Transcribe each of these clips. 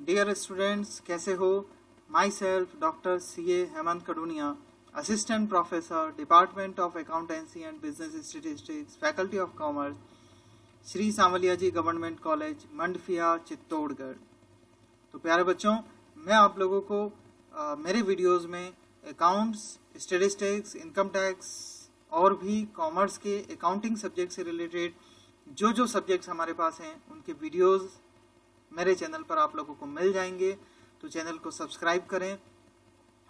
Dear students, कैसे हो? Myself doctor CA Hemant Kadunia, assistant professor, department of accountancy and business statistics, faculty of commerce, Shri Sanwaliya ji government college, Mandphiya, Chittorgarh. तो प्यारे बच्चों, मैं आप लोगों को मेरे वीडियोस में अकाउंट्स, स्टेटिस्टिक्स, इनकम टैक्स और भी कॉमर्स के अकाउंटिंग सब्जेक्ट से रिलेटेड जो सब्जेक्ट्स हमारे पास हैं उनके वीडियोस मेरे चैनल पर आप लोगों को मिल जाएंगे। तो चैनल को सब्सक्राइब करें।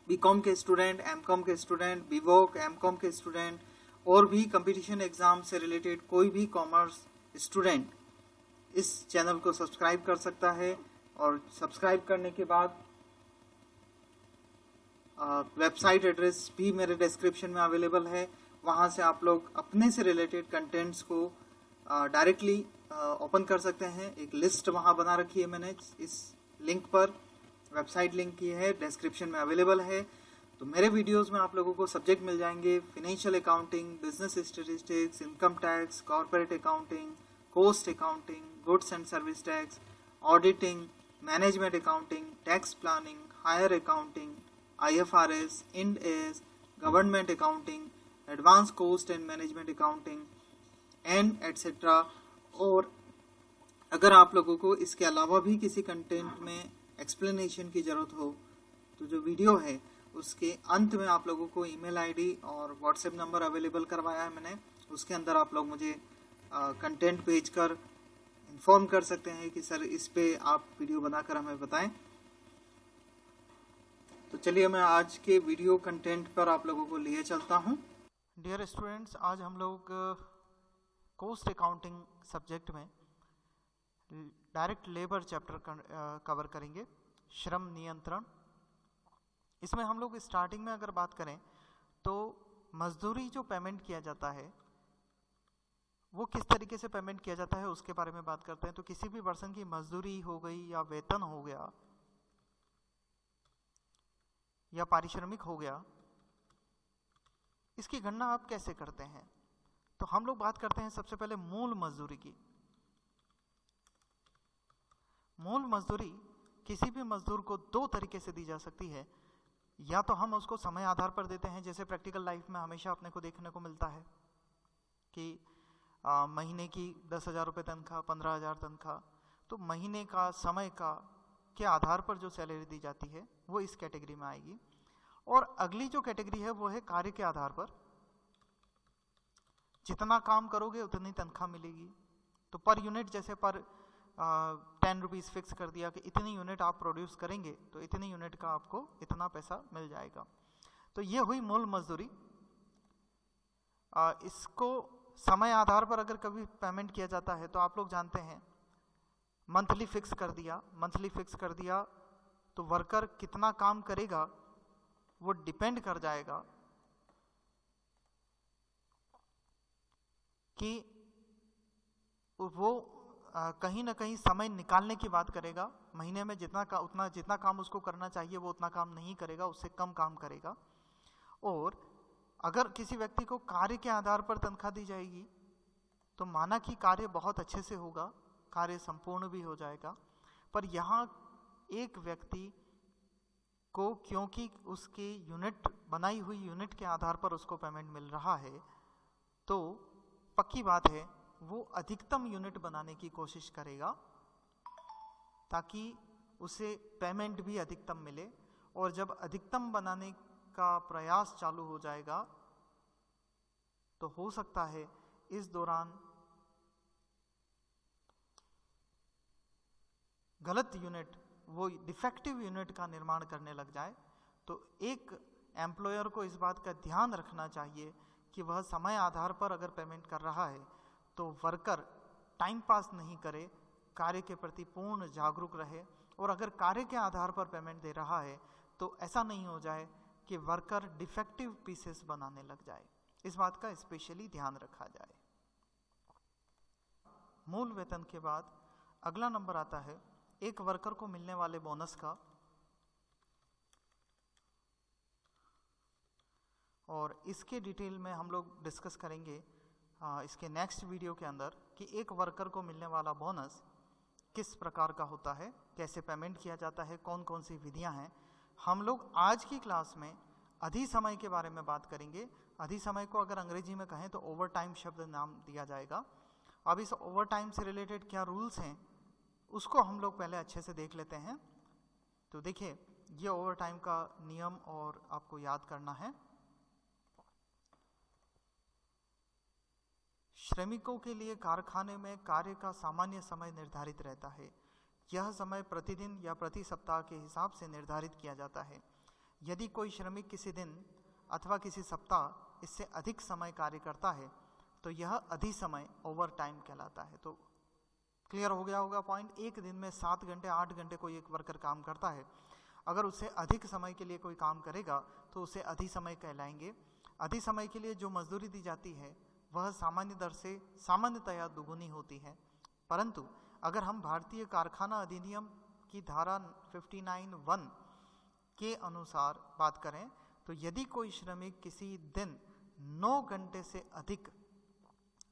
बीकॉम के स्टूडेंट, एमकॉम के स्टूडेंट, बीवोक, एमकॉम के स्टूडेंट और भी कंपटीशन एग्जाम से रिलेटेड कोई भी कॉमर्स स्टूडेंट इस चैनल को सब्सक्राइब कर सकता है। और सब्सक्राइब करने के बाद वेबसाइट एड्रेस भी मेरे डिस्क्रिप्शन में अवेलेबल है। वहां से आप लोग अपने से रिलेटेड कंटेंट्स को डायरेक्टली ओपन कर सकते हैं। एक लिस्ट वहां बना रखी है मैंने, इस लिंक पर वेबसाइट लिंक की है, डिस्क्रिप्शन में अवेलेबल है। तो मेरे वीडियोस में आप लोगों को सब्जेक्ट मिल जाएंगे: financial accounting, business statistics, income tax, corporate accounting, cost accounting, goods and service tax, auditing, management accounting, tax planning, higher accounting, IFRS, Ind AS, government accounting, advance cost and management accounting and etcetera. और अगर आप लोगों को इसके अलावा भी किसी content में एक्सप्लेनेशन की जरूरत हो तो जो वीडियो है उसके अंत में आप लोगों को ईमेल आईडी और व्हाट्सएप नंबर अवेलेबल करवाया है मैंने। उसके अंदर आप लोग मुझे कंटेंट भेजकर इन्फॉर्म कर सकते हैं कि सर इस पे आप वीडियो बनाकर हमें बताएं। तो चलिए मैं आज के वीडियो कंटेंट पर आप लोगों को लिए चलता हूं। डियर स्टूडेंट्स, आज हम लोग कॉस्ट अकाउंटिंग सब्जेक्ट में डायरेक्ट लेबर चैप्टर कवर करेंगे, श्रम नियंत्रण। इसमें हम लोग स्टार्टिंग में अगर बात करें तो मजदूरी जो पेमेंट किया जाता है वो किस तरीके से पेमेंट किया जाता है उसके बारे में बात करते हैं। तो किसी भी पर्सन की मजदूरी हो गई या वेतन हो गया या पारिश्रमिक हो गया, इसकी गणना आप कैसे करते हैं? तो हम लोग बात करते हैं सबसे पहले मूल मजदूरी की। मूल मजदूरी किसी भी मजदूर को दो तरीके से दी जा सकती है। या तो हम उसको समय आधार पर देते हैं, जैसे प्रैक्टिकल लाइफ में हमेशा अपने को देखने को मिलता है कि महीने की 10,000 रुपये तनख्वाह, 15,000 तनख्वाह, तो महीने का, समय का के आधार पर जो सैलरी दी जाती है वो इस कैटेगरी में आएगी। और अगली जो कैटेगरी है वो है कार्य के आधार पर, जितना काम करोगे उतनी तनख्वाह मिलेगी। तो पर यूनिट, जैसे पर 10 रुपीज़ फिक्स कर दिया कि इतनी यूनिट आप प्रोड्यूस करेंगे तो इतनी यूनिट का आपको इतना पैसा मिल जाएगा। तो ये हुई मूल मजदूरी। इसको समय आधार पर अगर कभी पेमेंट किया जाता है तो आप लोग जानते हैं मंथली फिक्स कर दिया। मंथली फिक्स कर दिया तो वर्कर कितना काम करेगा वो डिपेंड कर जाएगा कि वो कहीं ना कहीं समय निकालने की बात करेगा। महीने में जितना काम उसको करना चाहिए वो उतना काम नहीं करेगा, उससे कम काम करेगा। और अगर किसी व्यक्ति को कार्य के आधार पर तनख्वाह दी जाएगी तो माना कि कार्य बहुत अच्छे से होगा, कार्य संपूर्ण भी हो जाएगा, पर यहाँ एक व्यक्ति को क्योंकि उसकी यूनिट, बनाई हुई यूनिट के आधार पर उसको पेमेंट मिल रहा है, तो पक्की बात है वो अधिकतम यूनिट बनाने की कोशिश करेगा ताकि उसे पेमेंट भी अधिकतम मिले। और जब अधिकतम बनाने का प्रयास चालू हो जाएगा तो हो सकता है इस दौरान गलत यूनिट, वो डिफेक्टिव यूनिट का निर्माण करने लग जाए। तो एक एम्प्लॉयर को इस बात का ध्यान रखना चाहिए कि वह समय आधार पर अगर पेमेंट कर रहा है तो वर्कर टाइम पास नहीं करे, कार्य के प्रति पूर्ण जागरूक रहे। और अगर कार्य के आधार पर पेमेंट दे रहा है तो ऐसा नहीं हो जाए कि वर्कर डिफेक्टिव पीसेस बनाने लग जाए। इस बात का स्पेशली ध्यान रखा जाए। मूल वेतन के बाद अगला नंबर आता है एक वर्कर को मिलने वाले बोनस का। और इसके डिटेल में हम लोग डिस्कस करेंगे इसके नेक्स्ट वीडियो के अंदर कि एक वर्कर को मिलने वाला बोनस किस प्रकार का होता है, कैसे पेमेंट किया जाता है, कौन कौन सी विधियां हैं। हम लोग आज की क्लास में अधि समय के बारे में बात करेंगे। अधि समय को अगर अंग्रेजी में कहें तो ओवर टाइम शब्द नाम दिया जाएगा। अब इस ओवर टाइम से रिलेटेड क्या रूल्स हैं उसको हम लोग पहले अच्छे से देख लेते हैं। तो देखिए, ये ओवर टाइम का नियम और आपको याद करना है। श्रमिकों के लिए कारखाने में कार्य का सामान्य समय निर्धारित रहता है। यह समय प्रतिदिन या प्रति सप्ताह के हिसाब से निर्धारित किया जाता है। यदि कोई श्रमिक किसी दिन अथवा किसी सप्ताह इससे अधिक समय कार्य करता है तो यह अधि समय ओवर टाइम कहलाता है। तो क्लियर हो गया होगा पॉइंट। एक दिन में 7 घंटे 8 घंटे कोई एक वर्कर काम करता है, अगर उससे अधिक समय के लिए कोई काम करेगा तो उसे अधि समय कहलाएंगे। अधि समय के लिए जो मजदूरी दी जाती है वह सामान्य दर से सामान्यतया दुगुनी होती है। परंतु अगर हम भारतीय कारखाना अधिनियम की धारा 59(1) के अनुसार बात करें तो यदि कोई श्रमिक किसी दिन 9 घंटे से अधिक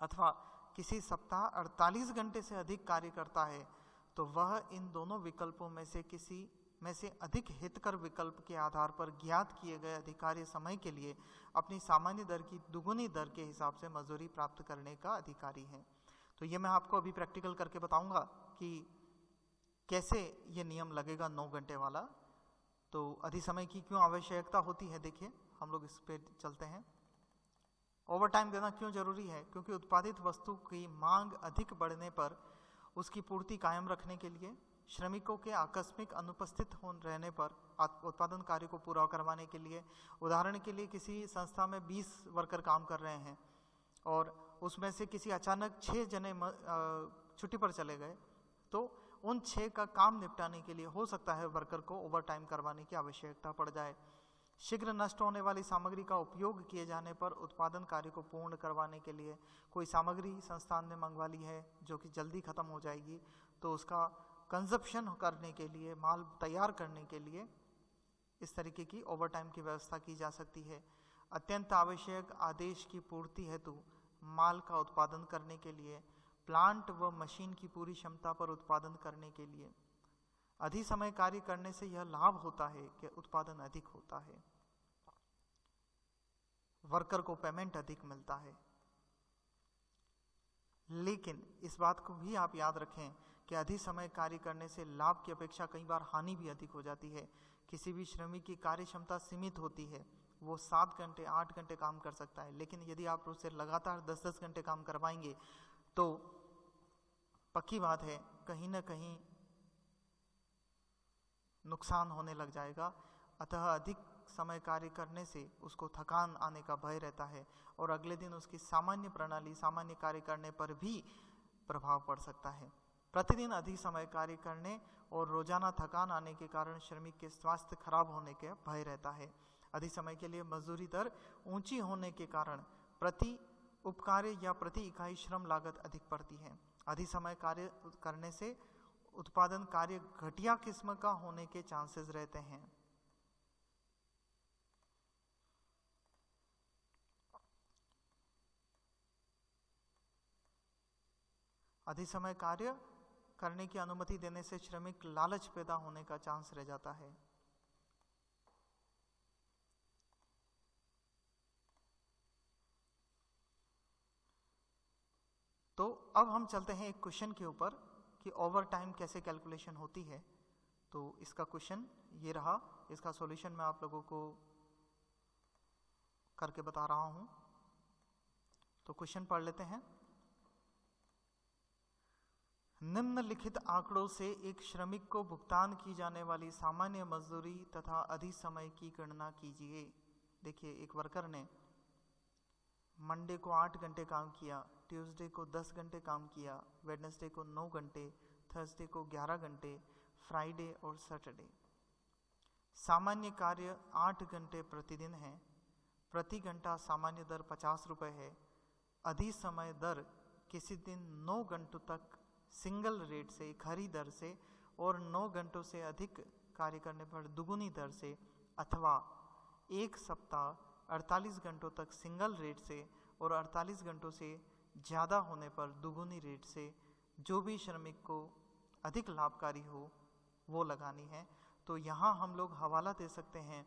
अथवा किसी सप्ताह 48 घंटे से अधिक कार्य करता है तो वह इन दोनों विकल्पों में से किसी में से अधिक हितकर विकल्प के आधार पर ज्ञात किए गए अधिकार्य समय के लिए अपनी सामान्य दर की दुगुनी दर के हिसाब से मजदूरी प्राप्त करने का अधिकारी है। तो ये मैं आपको अभी प्रैक्टिकल करके बताऊंगा कि कैसे ये नियम लगेगा 9 घंटे वाला। तो अधि समय की क्यों आवश्यकता होती है, देखिए हम लोग इस पे चलते हैं। ओवर टाइम देना क्यों जरूरी है? क्योंकि उत्पादित वस्तु की मांग अधिक बढ़ने पर उसकी पूर्ति कायम रखने के लिए, श्रमिकों के आकस्मिक अनुपस्थित रहने पर उत्पादन कार्य को पूरा करवाने के लिए, उदाहरण के लिए किसी संस्था में 20 वर्कर काम कर रहे हैं और उसमें से किसी अचानक 6 जने छुट्टी पर चले गए तो उन 6 का काम निपटाने के लिए हो सकता है वर्कर को ओवर टाइम करवाने की आवश्यकता पड़ जाए। शीघ्र नष्ट होने वाली सामग्री का उपयोग किए जाने पर उत्पादन कार्य को पूर्ण करवाने के लिए कोई सामग्री संस्थान ने मंगवा ली है जो कि जल्दी खत्म हो जाएगी तो उसका कंजप्शन करने के लिए, माल तैयार करने के लिए इस तरीके की ओवर टाइम की व्यवस्था की जा सकती है। अत्यंत आवश्यक आदेश की पूर्ति हेतु माल का उत्पादन करने के लिए, प्लांट व मशीन की पूरी क्षमता पर उत्पादन करने के लिए अधि समय कार्य करने से यह लाभ होता है कि उत्पादन अधिक होता है, वर्कर को पेमेंट अधिक मिलता है। लेकिन इस बात को भी आप याद रखें कि अधि समय कार्य करने से लाभ की अपेक्षा कई बार हानि भी अधिक हो जाती है। किसी भी श्रमिक की कार्य क्षमता सीमित होती है, वो 7 घंटे 8 घंटे काम कर सकता है, लेकिन यदि आप उससे लगातार 10-10 घंटे काम करवाएंगे तो पक्की बात है कहीं ना कहीं नुकसान होने लग जाएगा। अतः अधिक समय कार्य करने से उसको थकान आने का भय रहता है और अगले दिन उसकी सामान्य प्रणाली, सामान्य कार्य करने पर भी प्रभाव पड़ सकता है। प्रतिदिन अधिक समय कार्य करने और रोजाना थकान आने के कारण श्रमिक के स्वास्थ्य खराब होने का भय रहता है। अधिक समय के लिए मजदूरी दर ऊंची होने के कारण प्रति उपकार्य या प्रति इकाई श्रम लागत अधिक पड़ती है। अधिक समय कार्य करने से उत्पादन कार्य घटिया किस्म का होने के चांसेस रहते हैं। अधिक समय कार्य करने की अनुमति देने से श्रमिक लालच पैदा होने का चांस रह जाता है। तो अब हम चलते हैं एक क्वेश्चन के ऊपर कि ओवर टाइम कैसे कैलकुलेशन होती है। तो इसका क्वेश्चन ये रहा, इसका सॉल्यूशन मैं आप लोगों को करके बता रहा हूं। तो क्वेश्चन पढ़ लेते हैं। निम्नलिखित आंकड़ों से एक श्रमिक को भुगतान की जाने वाली सामान्य मजदूरी तथा अधि समय की गणना कीजिए। देखिए, एक वर्कर ने मंडे को 8 घंटे काम किया, ट्यूसडे को 10 घंटे काम किया, वेडनेसडे को 9 घंटे, थर्सडे को 11 घंटे, फ्राइडे और सैटरडे। सामान्य कार्य 8 घंटे प्रतिदिन है। प्रति घंटा सामान्य दर 50 रुपये है। अधि समय दर किसी दिन 9 घंटों तक सिंगल रेट से, खरी दर से, और 9 घंटों से अधिक कार्य करने पर दुगुनी दर से, अथवा एक सप्ताह 48 घंटों तक सिंगल रेट से और 48 घंटों से ज़्यादा होने पर दुगुनी रेट से, जो भी श्रमिक को अधिक लाभकारी हो वो लगानी है। तो यहाँ हम लोग हवाला दे सकते हैं,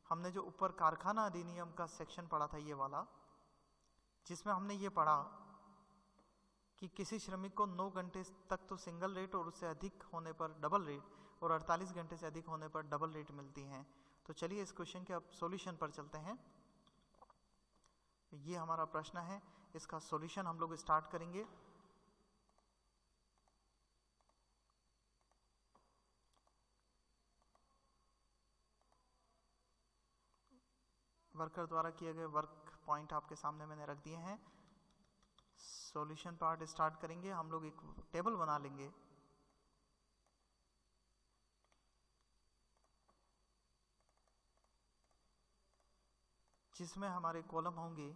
हमने जो ऊपर कारखाना अधिनियम का सेक्शन पढ़ा था ये वाला, जिसमें हमने ये पढ़ा कि किसी श्रमिक को 9 घंटे तक तो सिंगल रेट और उससे अधिक होने पर डबल रेट और 48 घंटे से अधिक होने पर डबल रेट मिलती हैं। तो चलिए इस क्वेश्चन के अब सॉल्यूशन पर चलते हैं। ये हमारा प्रश्न है, इसका सॉल्यूशन हम लोग स्टार्ट करेंगे। वर्कर द्वारा किए गए वर्क पॉइंट आपके सामने मैंने रख दिए हैं। सॉल्यूशन पार्ट स्टार्ट करेंगे। हम लोग एक टेबल बना लेंगे जिसमें हमारे कॉलम होंगे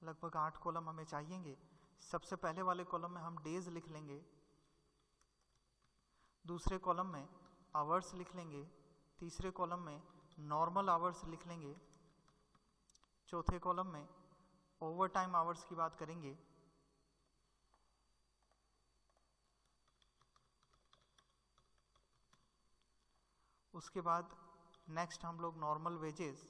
लगभग 8 कॉलम हमें चाहिएंगे। सबसे पहले वाले कॉलम में हम डेज लिख लेंगे, दूसरे कॉलम में आवर्स लिख लेंगे, तीसरे कॉलम में नॉर्मल आवर्स लिख लेंगे, चौथे कॉलम में ओवर टाइम आवर्स की बात करेंगे, उसके बाद नेक्स्ट हम लोग नॉर्मल वेजेस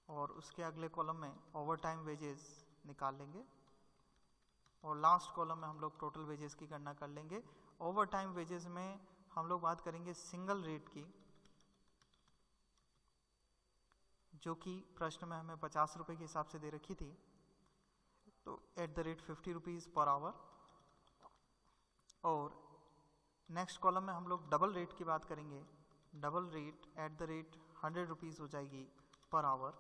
और उसके अगले कॉलम में ओवर टाइम वेजेस निकाल लेंगे और लास्ट कॉलम में हम लोग टोटल वेजेस की गणना कर लेंगे। ओवर टाइम वेजेस में हम लोग बात करेंगे सिंगल रेट की, जो कि प्रश्न में हमें 50 रुपए के हिसाब से दे रखी थी, तो at the rate 50 rupees per hour. और नेक्स्ट कॉलम में हम लोग डबल रेट की बात करेंगे, double rate at the rate 100 rupees हो जाएगी पर आवर।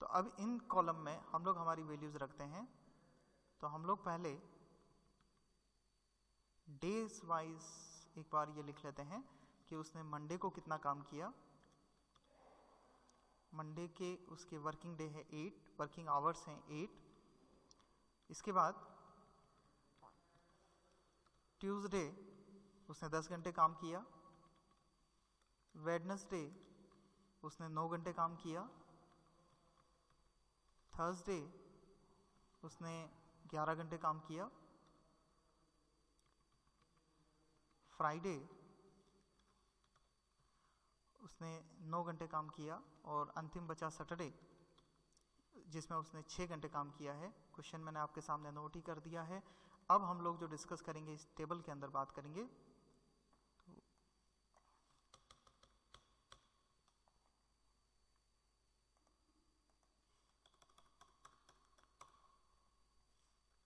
तो अब इन कॉलम में हम लोग हमारी वैल्यूज रखते हैं। तो हम लोग पहले डेज वाइज एक बार ये लिख लेते हैं कि उसने मंडे को कितना काम किया। मंडे के उसके वर्किंग डे है 8, वर्किंग आवर्स हैं 8। इसके बाद ट्यूसडे उसने 10 घंटे काम किया, वेडनेसडे उसने 9 घंटे काम किया, थर्सडे उसने 11 घंटे काम किया, फ्राइडे उसने 9 घंटे काम किया और अंतिम बचा सैटरडे जिसमें उसने 6 घंटे काम किया है। क्वेश्चन मैंने आपके सामने नोट ही कर दिया है। अब हम लोग जो डिस्कस करेंगे इस टेबल के अंदर बात करेंगे।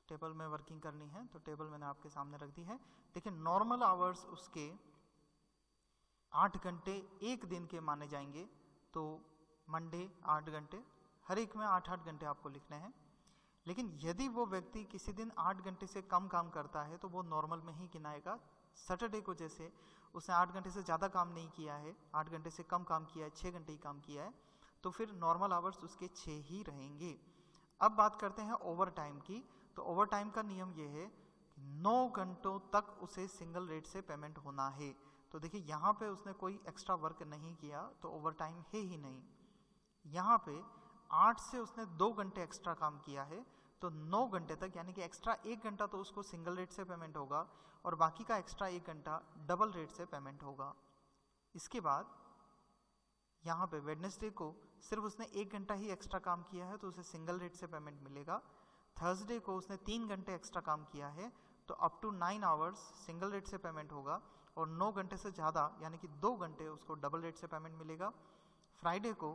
टेबल में वर्किंग करनी है तो टेबल मैंने आपके सामने रख दी है। देखिए नॉर्मल आवर्स उसके 8 घंटे एक दिन के माने जाएंगे, तो मंडे 8 घंटे, हर एक में 8-8 घंटे आपको लिखने हैं। लेकिन यदि वो व्यक्ति किसी दिन 8 घंटे से कम काम करता है तो वो नॉर्मल में ही गिनाएगा। सैटरडे को जैसे उसने 8 घंटे से ज़्यादा काम नहीं किया है, 8 घंटे से कम काम किया है, 6 घंटे ही काम किया है, तो फिर नॉर्मल आवर्स उसके 6 ही रहेंगे। अब बात करते हैं ओवर टाइम की। तो ओवर टाइम का नियम यह है कि 9 घंटों तक उसे सिंगल रेट से पेमेंट होना है। तो देखिए यहाँ पे उसने कोई एक्स्ट्रा वर्क नहीं किया तो ओवर टाइम है ही नहीं। यहाँ पे 8 से उसने 2 घंटे एक्स्ट्रा काम किया है तो 9 घंटे तक, यानी कि एक्स्ट्रा 1 घंटा तो उसको सिंगल रेट से पेमेंट होगा और बाकी का एक्स्ट्रा 1 घंटा डबल रेट से पेमेंट होगा। इसके बाद यहाँ पे वेडनेसडे को सिर्फ उसने 1 घंटा ही एक्स्ट्रा काम किया है तो उसे सिंगल रेट से पेमेंट मिलेगा। थर्सडे को उसने 3 घंटे एक्स्ट्रा काम किया है तो up to 9 hours single rate से पेमेंट होगा और 9 घंटे से ज़्यादा यानी कि 2 घंटे उसको डबल रेट से पेमेंट मिलेगा। फ्राइडे को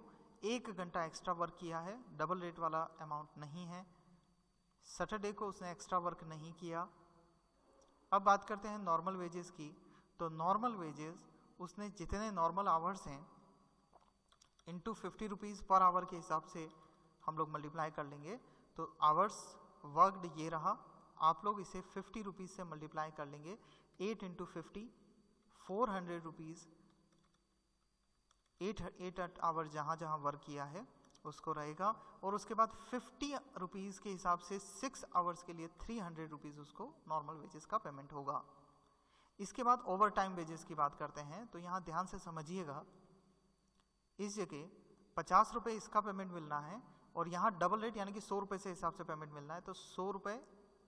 1 घंटा एक्स्ट्रा वर्क किया है, डबल रेट वाला अमाउंट नहीं है। सैटरडे को उसने एक्स्ट्रा वर्क नहीं किया। अब बात करते हैं नॉर्मल वेजेस की। तो नॉर्मल वेजेस उसने जितने नॉर्मल आवर्स हैं इंटू 50 रुपीज़ पर आवर के हिसाब से हम लोग मल्टीप्लाई कर लेंगे। तो आवर्स वर्कड ये रहा, आप लोग इसे 50 रुपीज़ से मल्टीप्लाई कर लेंगे। 8 इंटू 50 400 रुपीज़, 8 आवर जहाँ जहाँ वर्क किया है उसको रहेगा। और उसके बाद 50 रुपीज़ के हिसाब से 6 आवर्स के लिए 300 रुपीज़ उसको नॉर्मल वेजेस का पेमेंट होगा। इसके बाद ओवर टाइम वेजेस की बात करते हैं। तो यहाँ ध्यान से समझिएगा इस जगह 50 रुपये इसका पेमेंट मिलना है और यहाँ डबल रेट यानी कि 100 रुपये से हिसाब से पेमेंट मिलना है, तो 100 रुपये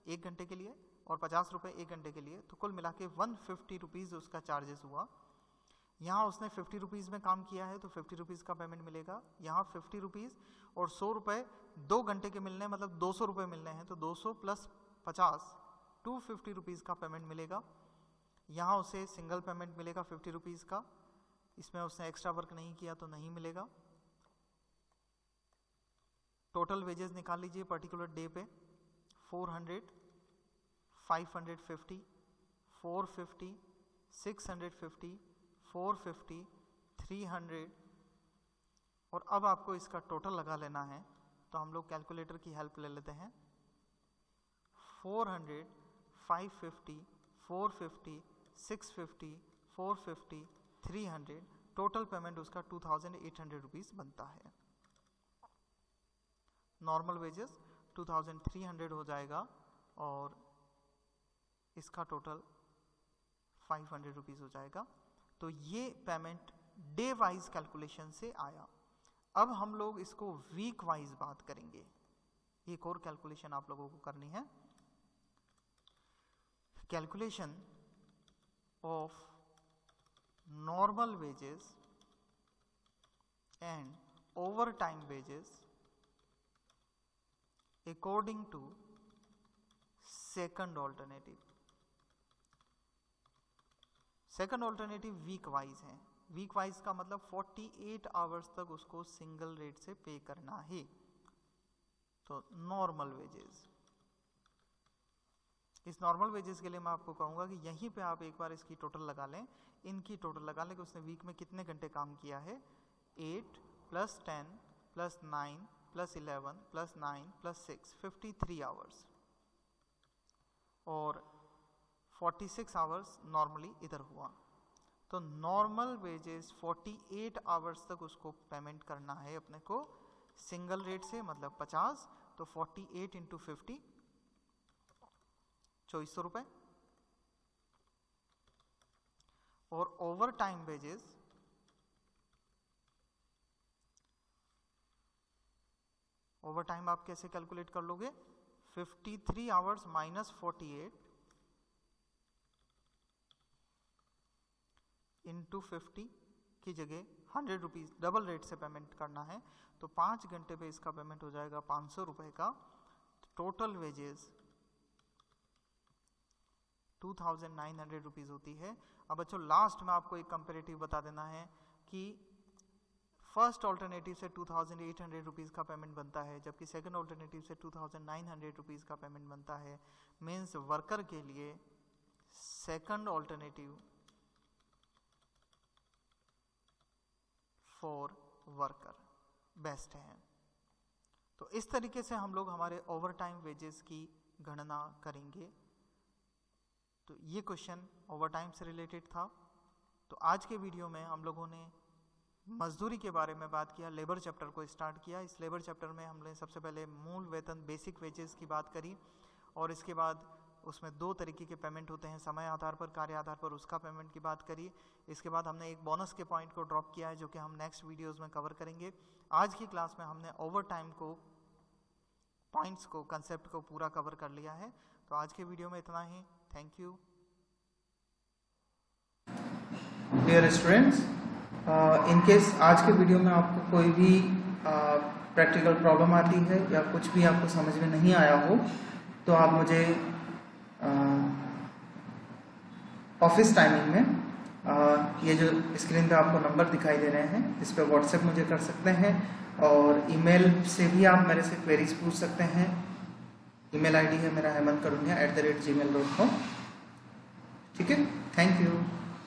1 घंटे के लिए और 50 रुपये 1 घंटे के लिए, तो कुल मिला के 150 रुपीज़ उसका चार्जेस हुआ। यहाँ उसने 50 रुपीज़ में काम किया है तो 50 रुपीज़ का पेमेंट मिलेगा। यहाँ 50 रुपीज़ और 100 रुपये 2 घंटे के मिलने मतलब 200 रुपये मिलने हैं, तो 200 प्लस 50 250 रुपीज़ का पेमेंट मिलेगा। यहाँ उसे सिंगल पेमेंट मिलेगा 50 रुपीज़ का, इसमें उसने एक्स्ट्रा वर्क नहीं किया तो नहीं मिलेगा। टोटल वेजेस निकाल लीजिए पर्टिकुलर डे पे, 400, 550, 450, 650, 450, 300 और अब आपको इसका टोटल लगा लेना है, तो हम लोग कैलकुलेटर की हेल्प ले लेते हैं। 400, 550, 450, 650, 450, 300, टोटल पेमेंट उसका 2800 रुपीज़ बनता है। नॉर्मल वेजेस 2300 हो जाएगा और इसका टोटल 500 रुपीज़ हो जाएगा। तो ये पेमेंट डे वाइज कैलकुलेशन से आया। अब हम लोग इसको वीक वाइज बात करेंगे। एक और कैलकुलेशन आप लोगों को करनी है, calculation of normal wages and over time wages according to second alternative। Second alternative week wise है। वीक वाइज का मतलब 48 आवर्स तक उसको सिंगल रेट से पे करना है। तो नॉर्मल वेजेस, इस नॉर्मल वेजेस के लिए मैं आपको कहूंगा कि यहीं पे आप एक बार इसकी टोटल लगा लें, इनकी टोटल लगा लें कि उसने वीक में कितने घंटे काम किया है। 8 + 10 + 9 + 11 + 9 + 6 53 आवर्स और 46 आवर्स नॉर्मली इधर हुआ। तो नॉर्मल वेजेस 48 आवर्स तक उसको पेमेंट करना है अपने को सिंगल रेट से, मतलब 50। तो 48 × 50 2400 रुपये। और over time wages over time आप कैसे कैलकुलेट कर लोगे, 53 आवर्स - 48 × 50 की जगह 100 रुपीज़ डबल रेट से पेमेंट करना है, तो 5 घंटे पे इसका पेमेंट हो जाएगा 500 रुपये का। टोटल वेजेस 2900 रुपीज़ होती है। अब बच्चों लास्ट में आपको एक कंपेरेटिव बता देना है कि फर्स्ट ऑल्टरनेटिव से 2800 रुपीज़ का पेमेंट बनता है, जबकि सेकंड ऑल्टरनेटिव से 2900 रुपीज़ का पेमेंट बनता है। मीन्स वर्कर के लिए second alternative for worker best है। तो इस तरीके से हम लोग हमारे ओवर टाइम वेजेस की गणना करेंगे। तो ये क्वेश्चन ओवर टाइम से रिलेटेड था। तो आज के वीडियो में हम लोगों ने मजदूरी के बारे में बात किया, लेबर चैप्टर को स्टार्ट किया। इस लेबर चैप्टर में हमने सबसे पहले मूल वेतन बेसिक वेजेस की बात करी और इसके बाद उसमें 2 तरीके के पेमेंट होते हैं, समय आधार पर, कार्य आधार पर, उसका पेमेंट की बात करी। इसके बाद हमने एक बोनस के पॉइंट को ड्रॉप किया है जो कि हम नेक्स्ट वीडियोस में कवर करेंगे। आज की क्लास में हमने ओवर टाइम को, पॉइंट्स को, कंसेप्ट को पूरा कवर कर लिया है। तो आज के वीडियो में इतना ही। Thank you. Dear students, in case आज के वीडियो में आपको कोई भी प्रैक्टिकल प्रॉब्लम आती है या कुछ भी आपको समझ में नहीं आया हो तो आप मुझे ऑफिस टाइमिंग में ये जो स्क्रीन पे आपको नंबर दिखाई दे रहे हैं इस पे व्हाट्सएप मुझे कर सकते हैं और ईमेल से भी आप मेरे से क्वेरीज पूछ सकते हैं। ईमेल आईडी है मेरा hemankarunya@gmail.com। ठीक है, थैंक यू।